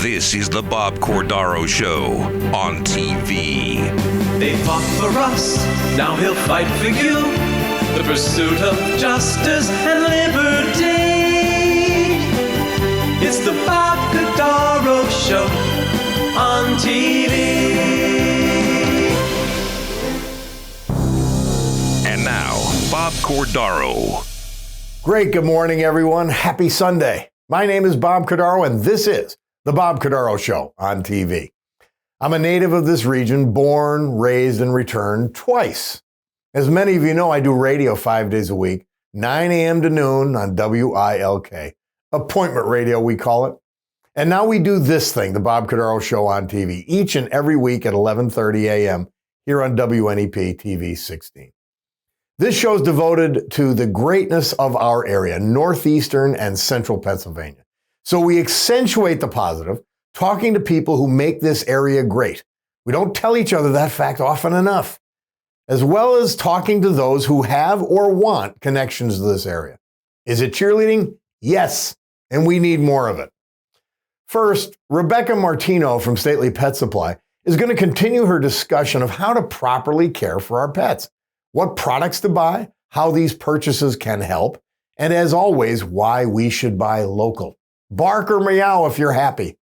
This is the Bob Cordaro Show on TV. They fought for us, now he'll fight for you. The pursuit of justice and liberty. It's the Bob Cordaro Show on TV. And now, Bob Cordaro. Great. Good morning, everyone. Happy Sunday. My name is Bob Cordaro, and this is the Bob Cordaro Show on TV. I'm a native of this region, born, raised, and returned twice. As many of you know, I do radio 5 days a week, 9 a.m. to noon on WILK. Appointment radio, we call it. And now we do this thing, the Bob Cordaro Show on TV, each and every week at 11:30 a.m. here on WNEP TV 16. This show is devoted to the greatness of our area, northeastern and central Pennsylvania. So we accentuate the positive, talking to people who make this area great. We don't tell each other that fact often enough, as well as talking to those who have or want connections to this area. Is it cheerleading? Yes, and we need more of it. First, Rebecca Martino from Stately Pet Supply is going to continue her discussion of how to properly care for our pets, what products to buy, how these purchases can help, and as always, why we should buy local. Bark or meow if you're happy.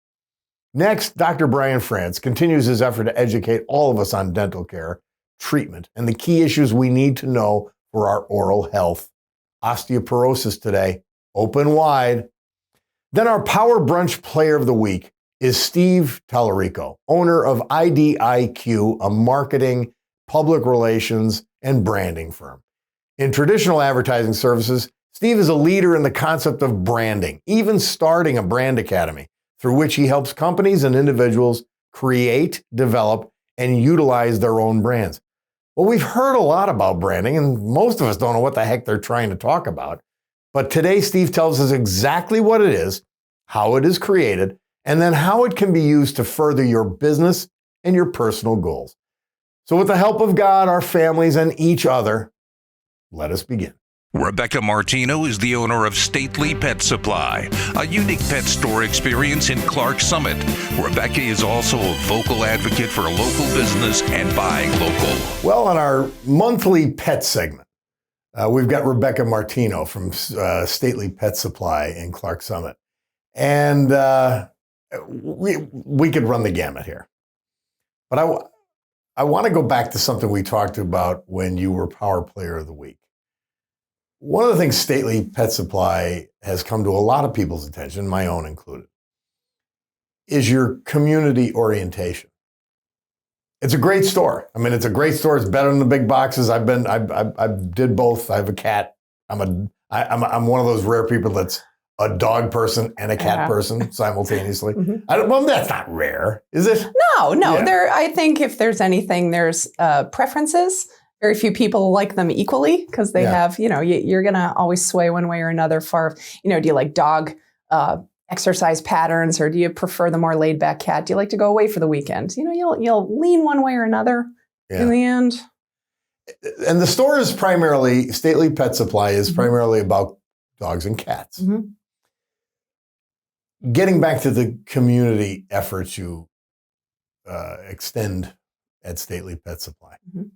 Next, Dr. Bryan Frantz continues his effort to educate all of us on dental care, treatment, and the key issues we need to know for our oral health. Osteoporosis today, open wide. Then our Power Brunch Player of the Week is Steve Tolerico, owner of IDIQ, a marketing, public relations, and branding firm. In traditional advertising services, Steve is a leader in the concept of branding, even starting a brand academy through which he helps companies and individuals create, develop, and utilize their own brands. Well, we've heard a lot about branding, and most of us don't know what the heck they're trying to talk about. But today, Steve tells us exactly what it is, how it is created, and then how it can be used to further your business and your personal goals. So with the help of God, our families, and each other, let us begin. Rebecca Martino is the owner of Stately Pet Supply, a unique pet store experience in Clark Summit. Rebecca is also a vocal advocate for local business and buying local. Well, on our monthly pet segment, we've got Rebecca Martino from Stately Pet Supply in Clark Summit. And we could run the gamut here. But I want to go back to something we talked about when you were Power Player of the Week. One of the things Stately Pet Supply has come to a lot of people's attention, my own included, is your community orientation. It's a great store. I mean, it's a great store. It's better than the big boxes. I did both. I have a cat. I'm one of those rare people that's a dog person and a cat person simultaneously. Mm-hmm. Well, that's not rare, is it? No. Yeah. I think if there's anything, there's preferences. Very few people like them equally because they have, you're going to always sway one way or another for, do you like dog exercise patterns or do you prefer the more laid back cat? Do you like to go away for the weekend? You'll lean one way or another in the end. And the store is primarily, Stately Pet Supply is primarily about dogs and cats. Mm-hmm. Getting back to the community efforts you extend at Stately Pet Supply. Mm-hmm.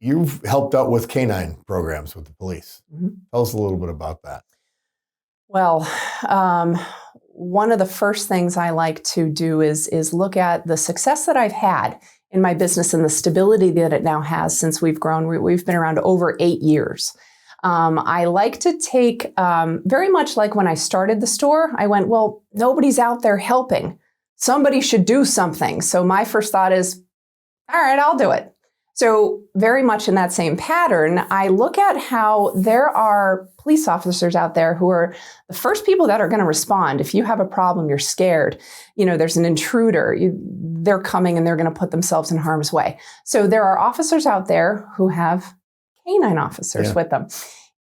You've helped out with canine programs with the police. Mm-hmm. Tell us a little bit about that. Well, one of the first things I like to do is look at the success that I've had in my business and the stability that it now has since we've grown. We've been around over 8 years. I like to take, very much like when I started the store, I went, well, nobody's out there helping. Somebody should do something. So my first thought is, all right, I'll do it. So very much in that same pattern, I look at how there are police officers out there who are the first people that are going to respond. If you have a problem, you're scared, there's an intruder, they're coming and they're going to put themselves in harm's way. So there are officers out there who have canine officers with them.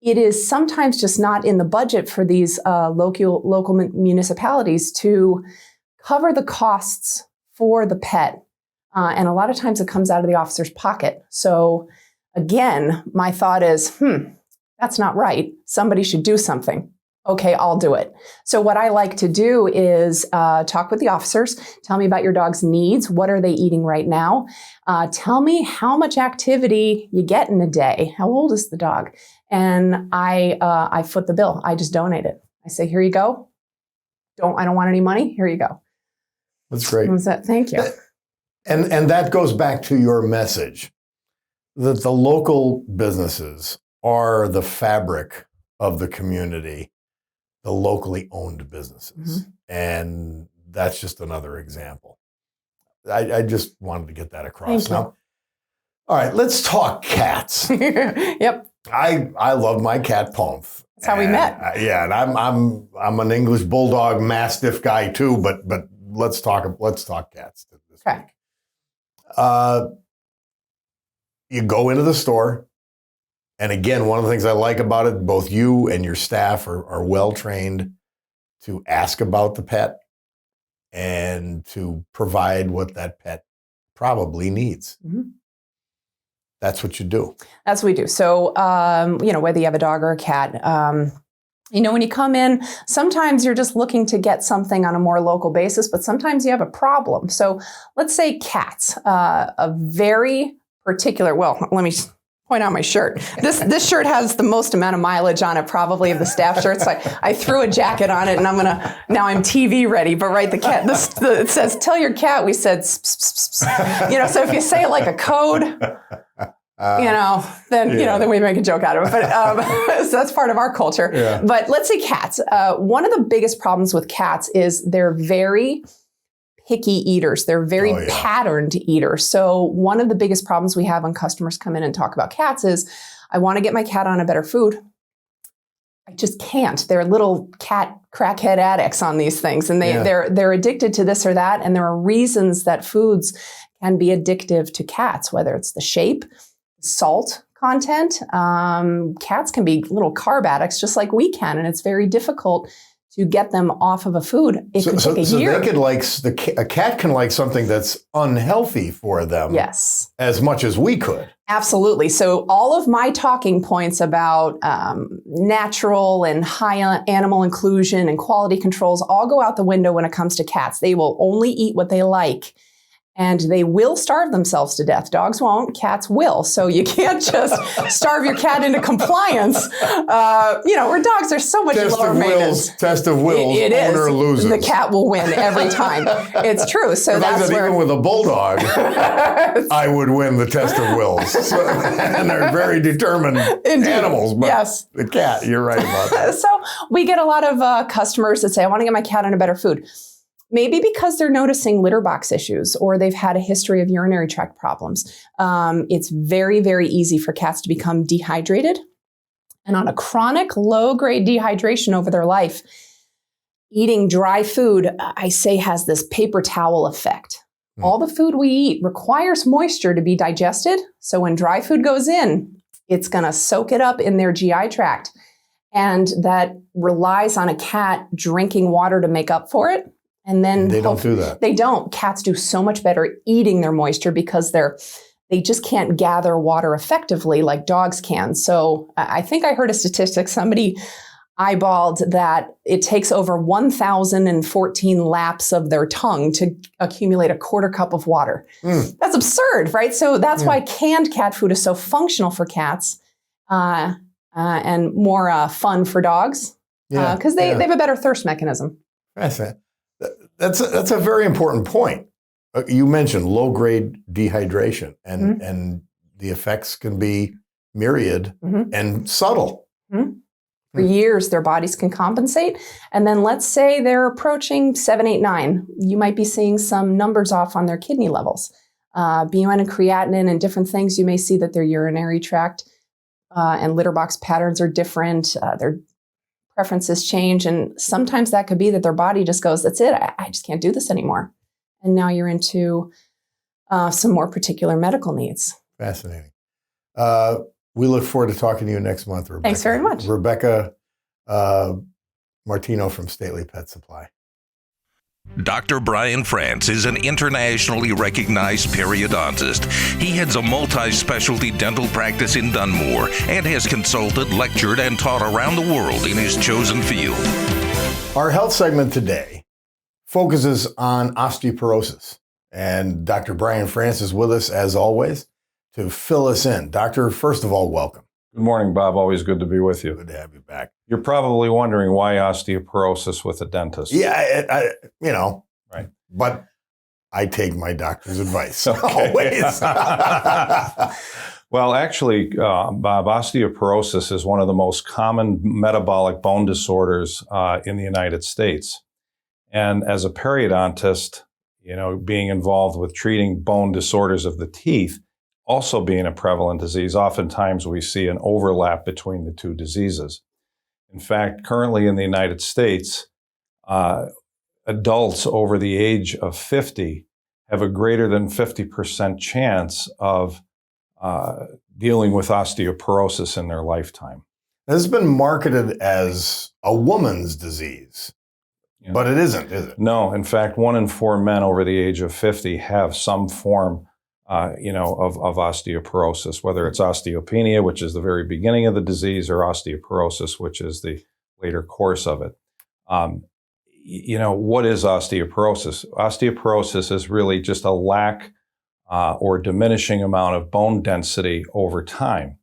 It is sometimes just not in the budget for these local municipalities to cover the costs for the pet. And a lot of times it comes out of the officer's pocket. So again, my thought is, that's not right. Somebody should do something. Okay, I'll do it. So what I like to do is talk with the officers. Tell me about your dog's needs. What are they eating right now? Tell me how much activity you get in a day. How old is the dog? And I foot the bill. I just donate it. I say, here you go. I don't want any money. Here you go. That's great. Thank you. And that goes back to your message that the local businesses are the fabric of the community, the locally owned businesses. Mm-hmm. And that's just another example. I just wanted to get that across. Now, all right, let's talk cats. Yep. I love my cat Pomf. That's how we met. And I'm an English Bulldog Mastiff guy too, but let's talk cats this week. You go into the store, and again, one of the things I like about it, both you and your staff are well trained to ask about the pet and to provide what that pet probably needs. Mm-hmm. That's what you do. That's what we do. So, whether you have a dog or a cat, when you come in, sometimes you're just looking to get something on a more local basis, but sometimes you have a problem. So let's say cats, a very particular, let me point out my shirt. This shirt has the most amount of mileage on it, probably, of the staff shirts. I threw a jacket on it, and now I'm TV ready. But right, the cat, it says, tell your cat we said, so if you say it like a code, then we make a joke out of it. But so that's part of our culture. Yeah. But let's say cats. One of the biggest problems with cats is they're very picky eaters. They're very patterned eaters. So one of the biggest problems we have when customers come in and talk about cats is, I want to get my cat on a better food. I just can't. They're little cat crackhead addicts on these things, and they're addicted to this or that. And there are reasons that foods can be addictive to cats, whether it's the shape, salt content. Cats can be little carb addicts just like we can, and it's very difficult to get them off of a food. It could take a year. A cat can like something that's unhealthy for them. Yes. As much as we could. Absolutely. So all of my talking points about natural and high animal inclusion and quality controls all go out the window when it comes to cats. They will only eat what they like. And they will starve themselves to death. Dogs won't, cats will. So you can't just starve your cat into compliance. Where dogs are so much lower maintenance. Test of wills, owner loses. The cat will win every time. It's true. So even with a bulldog, I would win the test of wills. And they're very determined animals. But the cat, you're right about that. So we get a lot of customers that say, I want to get my cat on a better food. Maybe because they're noticing litter box issues, or they've had a history of urinary tract problems. It's very, very easy for cats to become dehydrated. And on a chronic low-grade dehydration over their life, eating dry food, I say, has this paper towel effect. All the food we eat requires moisture to be digested. So when dry food goes in, it's going to soak it up in their GI tract. And that relies on a cat drinking water to make up for it. And then they don't do that. They don't. Cats do so much better eating their moisture because they just can't gather water effectively like dogs can. So I think I heard a statistic, somebody eyeballed that it takes over 1,014 laps of their tongue to accumulate a quarter cup of water. That's absurd, right? So that's why canned cat food is so functional for cats and more fun for dogs because they have a better thirst mechanism. That's it. That's a very important point. You mentioned low-grade dehydration, and the effects can be myriad and subtle. For years, their bodies can compensate. And then let's say they're approaching 7, 8, 9. You might be seeing some numbers off on their kidney levels. BUN and creatinine and different things. You may see that their urinary tract and litter box patterns are different. Their preferences change. And sometimes that could be that their body just goes, that's it. I just can't do this anymore. And now you're into some more particular medical needs. Fascinating. We look forward to talking to you next month, Rebecca. Thanks very much. Rebecca Martino from Stately Pet Supply. Dr. Bryan Frantz is an internationally recognized periodontist. He heads a multi-specialty dental practice in Dunmore and has consulted, lectured, and taught around the world in his chosen field. Our health segment today focuses on osteoporosis. And Dr. Bryan Frantz is with us, as always, to fill us in. Doctor, first of all, welcome. Good morning, Bob. Always good to be with you. Good to have you back. You're probably wondering why osteoporosis with a dentist. Yeah, Right. But I take my doctor's advice Okay. always. Well, actually, Bob, osteoporosis is one of the most common metabolic bone disorders in the United States. And as a periodontist, being involved with treating bone disorders of the teeth, also being a prevalent disease, oftentimes we see an overlap between the two diseases. In fact, currently in the United States, adults over the age of 50 have a greater than 50% chance of dealing with osteoporosis in their lifetime. This has been marketed as a woman's disease, but it isn't, is it? No, in fact, 1 in 4 men over the age of 50 have some form of osteoporosis, whether it's osteopenia, which is the very beginning of the disease, or osteoporosis, which is the later course of it. What is osteoporosis? Osteoporosis is really just a lack or diminishing amount of bone density over time.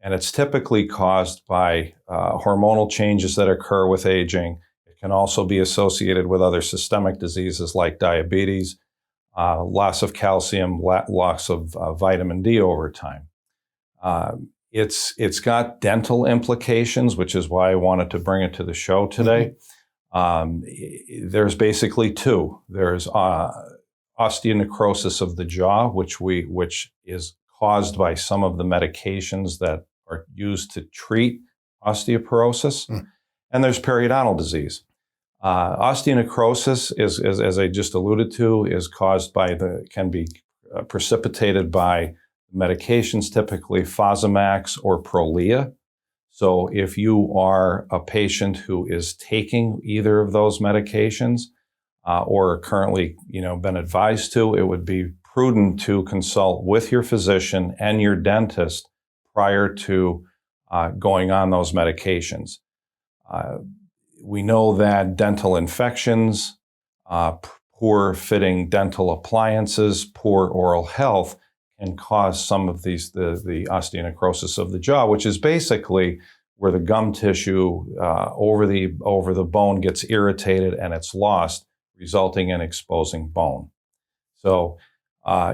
And it's typically caused by hormonal changes that occur with aging. It can also be associated with other systemic diseases like diabetes, loss of calcium, loss of vitamin D over time. It's got dental implications, which is why I wanted to bring it to the show today. There's basically two. There's osteonecrosis of the jaw, which is caused by some of the medications that are used to treat osteoporosis, and there's periodontal disease. Osteonecrosis is, as I just alluded to, is caused by can be precipitated by medications, typically Fosamax or Prolia. So if you are a patient who is taking either of those medications or currently, been advised to, it would be prudent to consult with your physician and your dentist prior to going on those medications. We know that dental infections, poor fitting dental appliances, poor oral health can cause some of the osteonecrosis of the jaw, which is basically where the gum tissue over the bone gets irritated and it's lost, resulting in exposing bone. So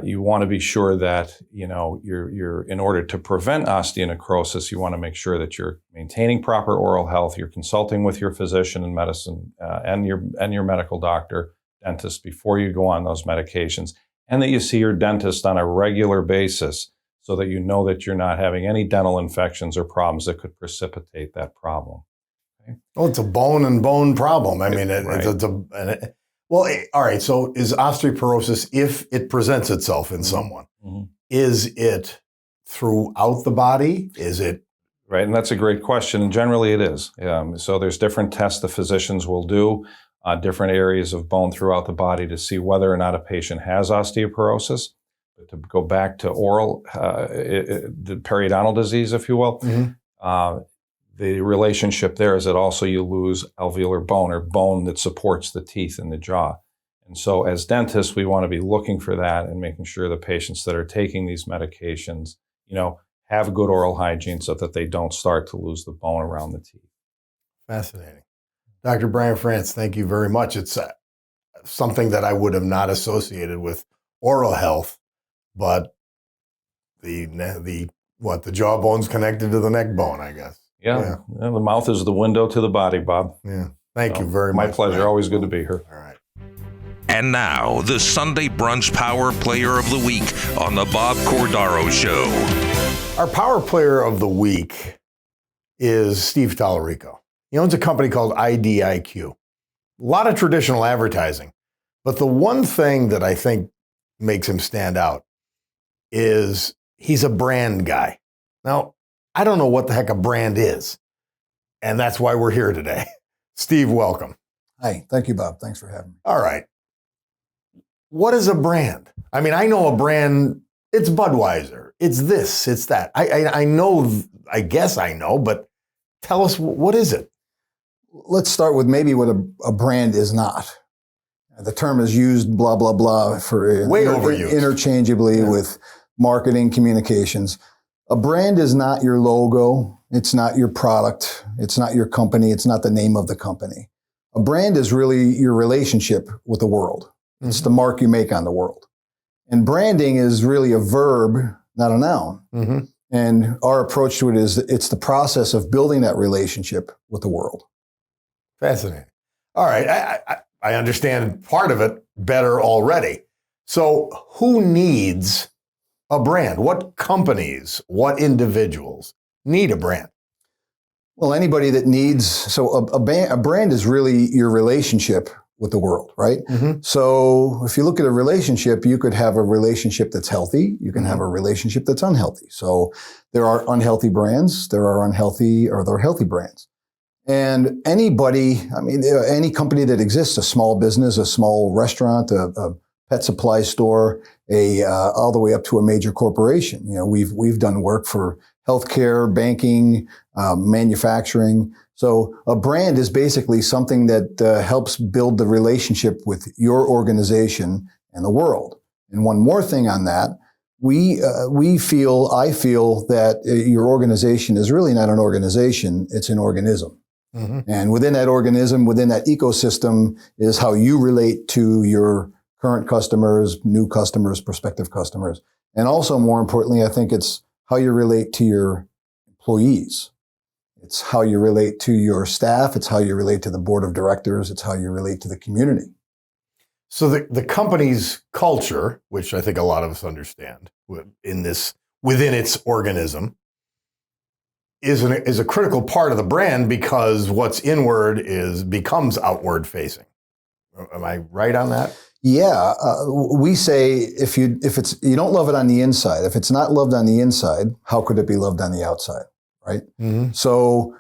you want to be sure that you're in order to prevent osteonecrosis, you want to make sure that you're maintaining proper oral health, you're consulting with your physician in medicine and your medical doctor, dentist before you go on those medications, and that you see your dentist on a regular basis so that you know that you're not having any dental infections or problems that could precipitate that problem. Okay? Well, it's a bone and bone problem. I mean, Right. Well, all right. So is osteoporosis, if it presents itself in someone, is it throughout the body? Is it? Right, and that's a great question, and generally it is. So there's different tests the physicians will do, different areas of bone throughout the body to see whether or not a patient has osteoporosis. But to go back to oral, the periodontal disease, if you will, the relationship there is that also you lose alveolar bone, or bone that supports the teeth in the jaw. And so as dentists, we want to be looking for that and making sure the patients that are taking these medications, have good oral hygiene so that they don't start to lose the bone around the teeth. Fascinating. Dr. Bryan Frantz, thank you very much. It's something that I would have not associated with oral health, but the jawbone's connected to the neck bone, I guess. Yeah. The mouth is the window to the body, Bob. Yeah. Thank you very much. My pleasure. Always good to be here. All right. And now, the Sunday Brunch Power Player of the Week on the Bob Cordaro Show. Our Power Player of the Week is Steve Tolerico. He owns a company called IDIQ. A lot of traditional advertising, but the one thing that I think makes him stand out is he's a brand guy. Now, I don't know what the heck a brand is, and that's why we're here today. Steve, welcome. Hi, thank you, Bob. Thanks for having me. All right. what is a brand? I mean, I know a brand, it's Budweiser, it's this, it's that. I know, I guess I know, but tell us, what is it? Let's start with maybe what a brand is not. The term is used, blah, blah, blah, for way overused interchangeably with marketing communications. A brand is not your logo. It's not your product. It's not your company. It's not the name of the company. A brand is really your relationship with the world. It's the mark you make on the world. And branding is really a verb, not a noun. Mm-hmm. And our approach to it is it's the process of building that relationship with the world. Fascinating. All right. I understand part of it better already. So who needs a brand? What companies, what individuals need a brand? Well, anybody that needs, so a brand is really your relationship with the world, right? Mm-hmm. So if you look at a relationship, you could have a relationship that's healthy. You can have a relationship that's unhealthy. So there are unhealthy brands, there are healthy brands. And anybody, I mean, any company that exists, a small business, a small restaurant, a pet supply store, all the way up to a major corporation. You know, we've done work for healthcare, banking, manufacturing. So a brand is basically something that helps build the relationship with your organization and the world. And one more thing on that, I feel that your organization is really not an organization, it's an organism. Mm-hmm. And within that organism, within that ecosystem is how you relate to your current customers, new customers, prospective customers. And also more importantly, I think it's how you relate to your employees. It's how you relate to your staff. It's how you relate to the board of directors. It's how you relate to the community. So the company's culture, which I think a lot of us understand within its organism, is a critical part of the brand because what's inward becomes outward facing. Am I right on that? Yeah, we say if you don't love it on the inside, if it's not loved on the inside, how could it be loved on the outside, right? Mm-hmm. So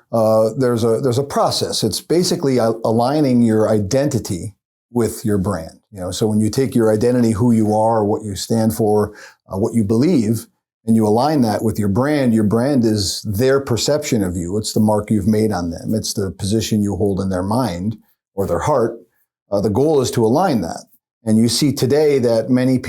there's a process. It's basically aligning your identity with your brand. You know, so when you take your identity, who you are, what you stand for, what you believe, and you align that with your brand is their perception of you. It's the mark you've made on them. It's the position you hold in their mind or their heart. The goal is to align that. And you see today that many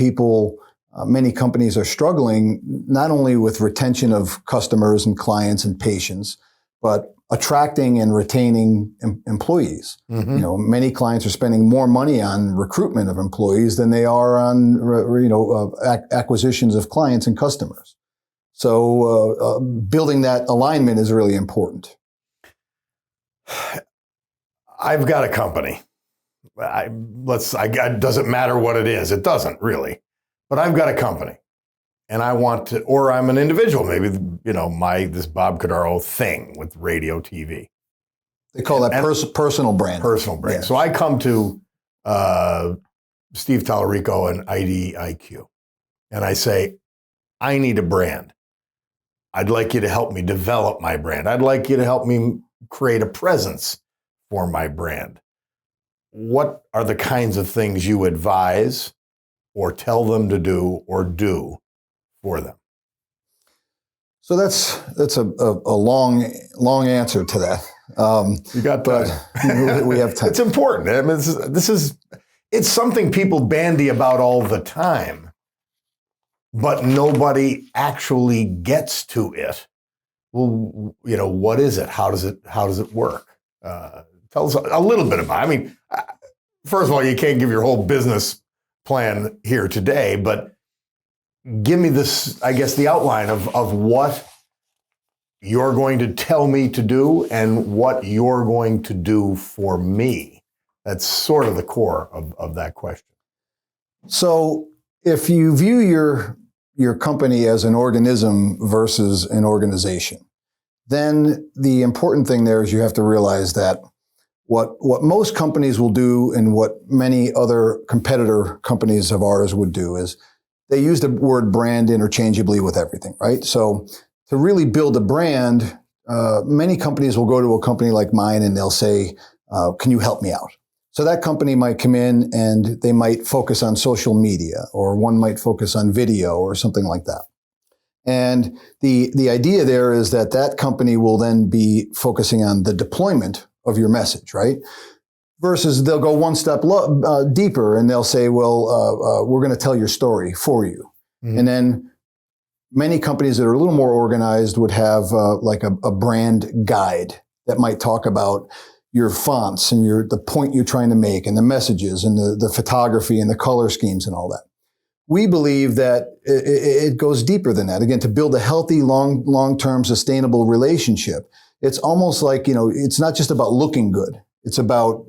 companies are struggling not only with retention of customers and clients and patients, but attracting and retaining employees. Mm-hmm. You know, many clients are spending more money on recruitment of employees than they are on, acquisitions of clients and customers. So building that alignment is really important. I've got a company. It doesn't matter what it is. It doesn't really. But I've got a company. And I want to, or I'm an individual, maybe, this Bob Cordaro thing with radio, TV. They call that personal brand. Personal brand. Yes. So I come to Steve Tolerico and IDIQ, and I say, I need a brand. I'd like you to help me develop my brand. I'd like you to help me create a presence for my brand. What are the kinds of things you advise or tell them to do or do for them? So that's a long answer to that. You got time. We have time. It's important. I mean, it's something people bandy about all the time, but nobody actually gets to it. Well, what is it? How does it work? Tell us a little bit about it. I mean, first of all, you can't give your whole business plan here today, but give me this, I guess, the outline of what you're going to tell me to do and what you're going to do for me. That's sort of the core of that question. So if you view your company as an organism versus an organization, then the important thing there is you have to realize that what most companies will do and what many other competitor companies of ours would do is they use the word brand interchangeably with everything, right? So to really build a brand, many companies will go to a company like mine and they'll say, can you help me out? So that company might come in and they might focus on social media, or one might focus on video or something like that. And the idea there is that that company will then be focusing on the deployment of your message, right? Versus they'll go one step deeper and they'll say, well, we're going to tell your story for you. Mm-hmm. And then many companies that are a little more organized would have like a brand guide that might talk about your fonts and the point you're trying to make and the messages and the photography and the color schemes and all that. We believe that it goes deeper than that. Again, to build a healthy, long-term, sustainable relationship, it's almost like, it's not just about looking good. It's about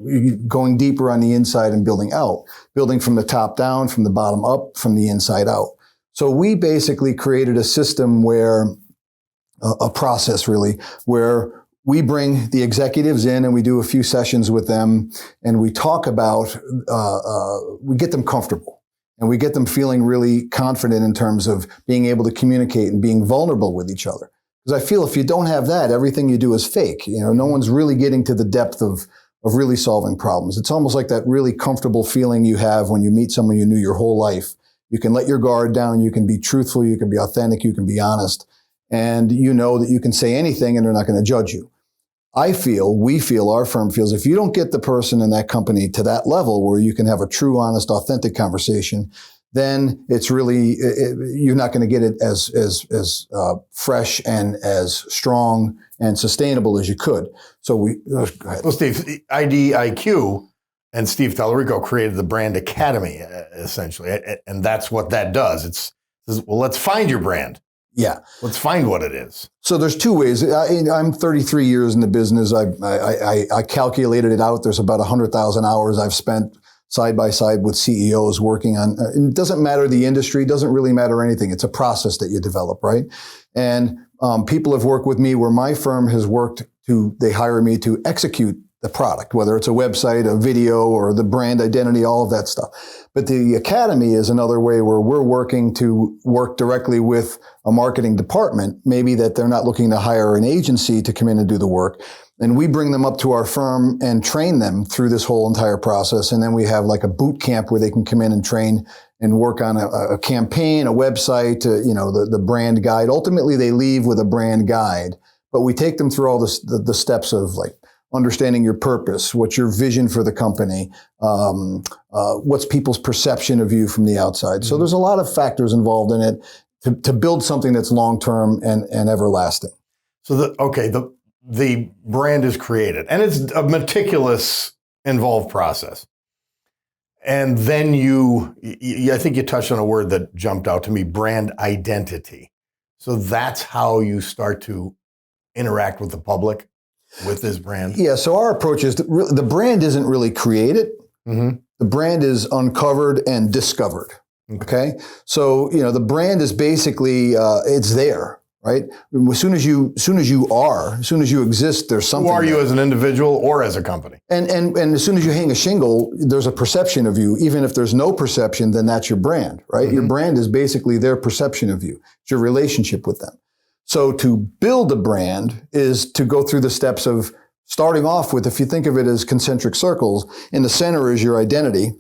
going deeper on the inside and building out, building from the top down, from the bottom up, from the inside out. So we basically created a system where, a process really, where we bring the executives in and we do a few sessions with them and we talk about, we get them comfortable and we get them feeling really confident in terms of being able to communicate and being vulnerable with each other. Because I feel if you don't have that, everything you do is fake. No one's really getting to the depth of really solving problems. It's almost like that really comfortable feeling you have when you meet someone you knew your whole life. You can let your guard down, you can be truthful, you can be authentic, you can be honest, and you know that you can say anything and they're not going to judge you. We feel, our firm feels, if you don't get the person in that company to that level where you can have a true, honest, authentic conversation, then it's really, you're not going to get it as fresh and as strong and sustainable as you could. So go ahead. Well, Steve, IDIQ and Steve Tolerico created the Brand Academy, essentially. And that's what that does. Well, let's find your brand. Yeah. Let's find what it is. So there's two ways. I'm 33 years in the business. I calculated it out. There's about 100,000 hours I've spent side by side with CEOs working on, it doesn't matter the industry, doesn't really matter anything. It's a process that you develop, right? And people have worked with me where my firm has they hire me to execute the product, whether it's a website, a video, or the brand identity, all of that stuff. But the academy is another way where we're working to work directly with a marketing department, maybe that they're not looking to hire an agency to come in and do the work. And we bring them up to our firm and train them through this whole entire process. And then we have like a boot camp where they can come in and train and work on a campaign, a website, the brand guide. Ultimately, they leave with a brand guide, but we take them through all the steps of like understanding your purpose, what's your vision for the company, what's people's perception of you from the outside. Mm-hmm. So there's a lot of factors involved in it to build something that's long-term and everlasting. So the brand is created, and it's a meticulous, involved process. And then I think you touched on a word that jumped out to me, brand identity. So that's how you start to interact with the public with this brand? Yeah, so our approach is the brand isn't really created. Mm-hmm. The brand is uncovered and discovered. Okay? So, the brand is basically, it's there. Right? As soon as you exist, there's something. Who are you as an individual or as a company? And as soon as you hang a shingle, there's a perception of you. Even if there's no perception, then that's your brand, right? Mm-hmm. Your brand is basically their perception of you. It's your relationship with them. So to build a brand is to go through the steps of starting off with, if you think of it as concentric circles, in the center is your identity.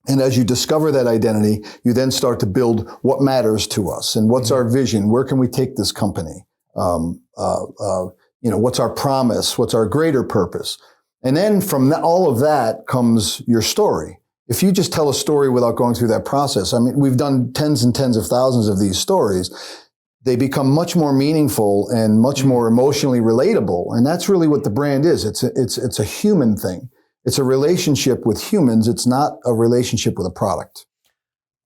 And as you discover that identity, you then start to build what matters to us and what's our vision. Where can we take this company? What's our promise? What's our greater purpose? And then from all of that comes your story. If you just tell a story without going through that process, I mean, we've done tens and tens of thousands of these stories. They become much more meaningful and much more emotionally relatable. And that's really what the brand is. It's a human thing. It's a relationship with humans. It's not a relationship with a product.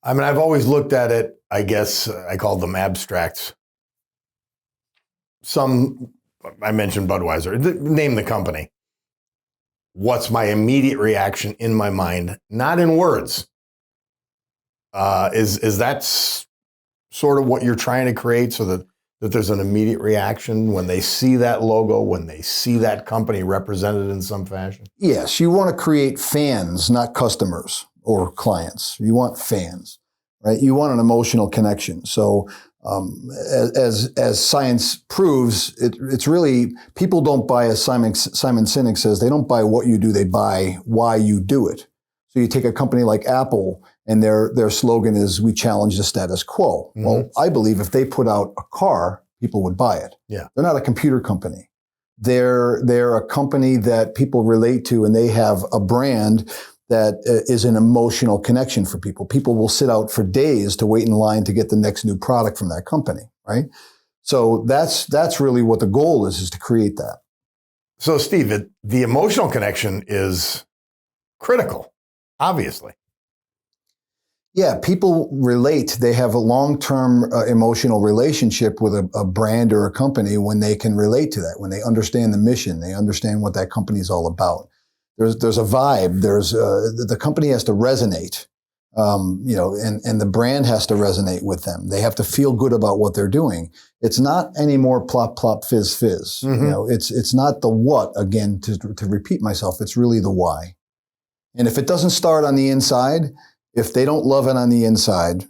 I mean, I've always looked at it, I guess I call them abstracts. I mentioned Budweiser. Name the company. What's my immediate reaction in my mind? Not in words. Is that sort of what you're trying to create so that there's an immediate reaction when they see that logo, when they see that company represented in some fashion? Yes, you want to create fans, not customers or clients. You want fans. right? You want an emotional connection. So as science proves, it's really, people don't buy, as Simon Sinek says, they don't buy what you do, they buy why you do it. So you take a company like Apple, and their slogan is, we challenge the status quo. Mm-hmm. Well, I believe if they put out a car, people would buy it. Yeah. They're not a computer company. They're a company that people relate to, and they have a brand that is an emotional connection for people. People will sit out for days to wait in line to get the next new product from that company, right? So that's really what the goal is to create that. So Steve, the emotional connection is critical, obviously. Yeah, people relate. They have a long-term emotional relationship with a brand or a company when they can relate to that, when they understand the mission, they understand what that company is all about. There's a vibe. The company has to resonate, and the brand has to resonate with them. They have to feel good about what they're doing. It's not anymore plop, plop, fizz, fizz. Mm-hmm. It's not the what, again, to repeat myself. It's really the why. And if it doesn't start on the inside, if they don't love it on the inside,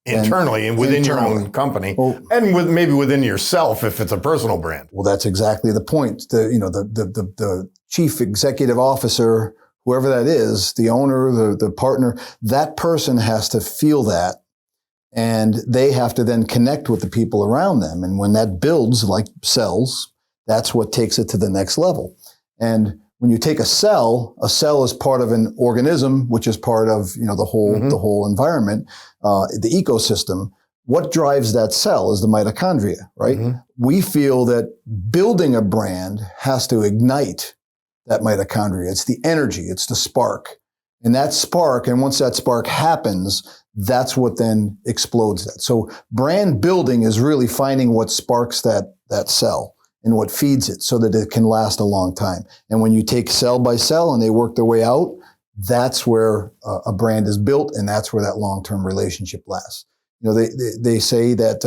internally and within your own company, and maybe within yourself if it's a personal brand. Well, that's exactly the point. The chief executive officer, whoever that is, the owner, the partner, that person has to feel that, and they have to then connect with the people around them. And when that builds like cells, that's what takes it to the next level. And when you take a cell is part of an organism, which is part of the whole environment, the ecosystem. What drives that cell is the mitochondria, right? Mm-hmm. We feel that building a brand has to ignite that mitochondria. It's the energy, it's the spark. And that spark, and once that spark happens, that's what then explodes that. So brand building is really finding what sparks that cell and what feeds it so that it can last a long time. And when you take cell by cell and they work their way out, that's where a brand is built, and that's where that long-term relationship lasts. They say that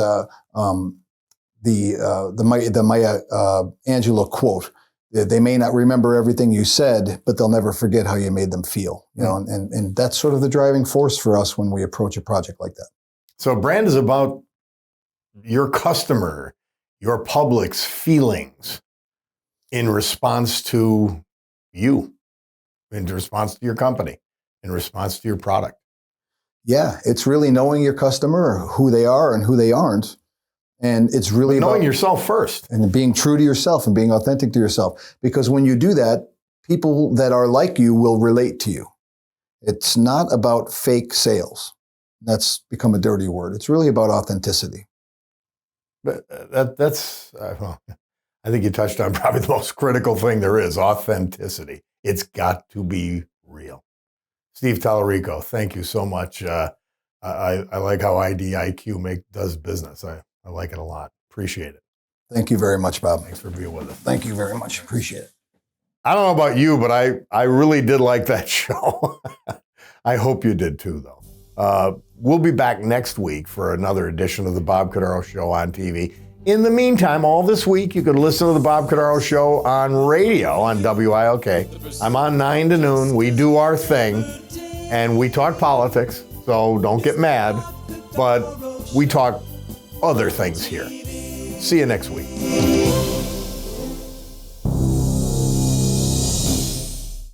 the Maya Angelou quote, they may not remember everything you said, but they'll never forget how you made them feel. And that's sort of the driving force for us when we approach a project like that. So brand is about your customer, your public's feelings in response to you, in response to your company, in response to your product. Yeah, it's really knowing your customer, who they are and who they aren't. And it's really knowing yourself first. And being true to yourself and being authentic to yourself. Because when you do that, people that are like you will relate to you. It's not about fake sales. That's become a dirty word. It's really about authenticity. But I think you touched on probably the most critical thing there is, authenticity. It's got to be real. Steve Tolerico, thank you so much. I like how IDIQ does business. I like it a lot. Appreciate it. Thank you very much, Bob. Thanks for being with us. Thank you very much. Appreciate it. I don't know about you, but I really did like that show. I hope you did too, though. We'll be back next week for another edition of the Bob Cordaro Show on TV. In the meantime, all this week, you could listen to the Bob Cordaro Show on radio on WILK. I'm on 9 to noon. We do our thing, and we talk politics, so don't get mad, but we talk other things here. See you next week.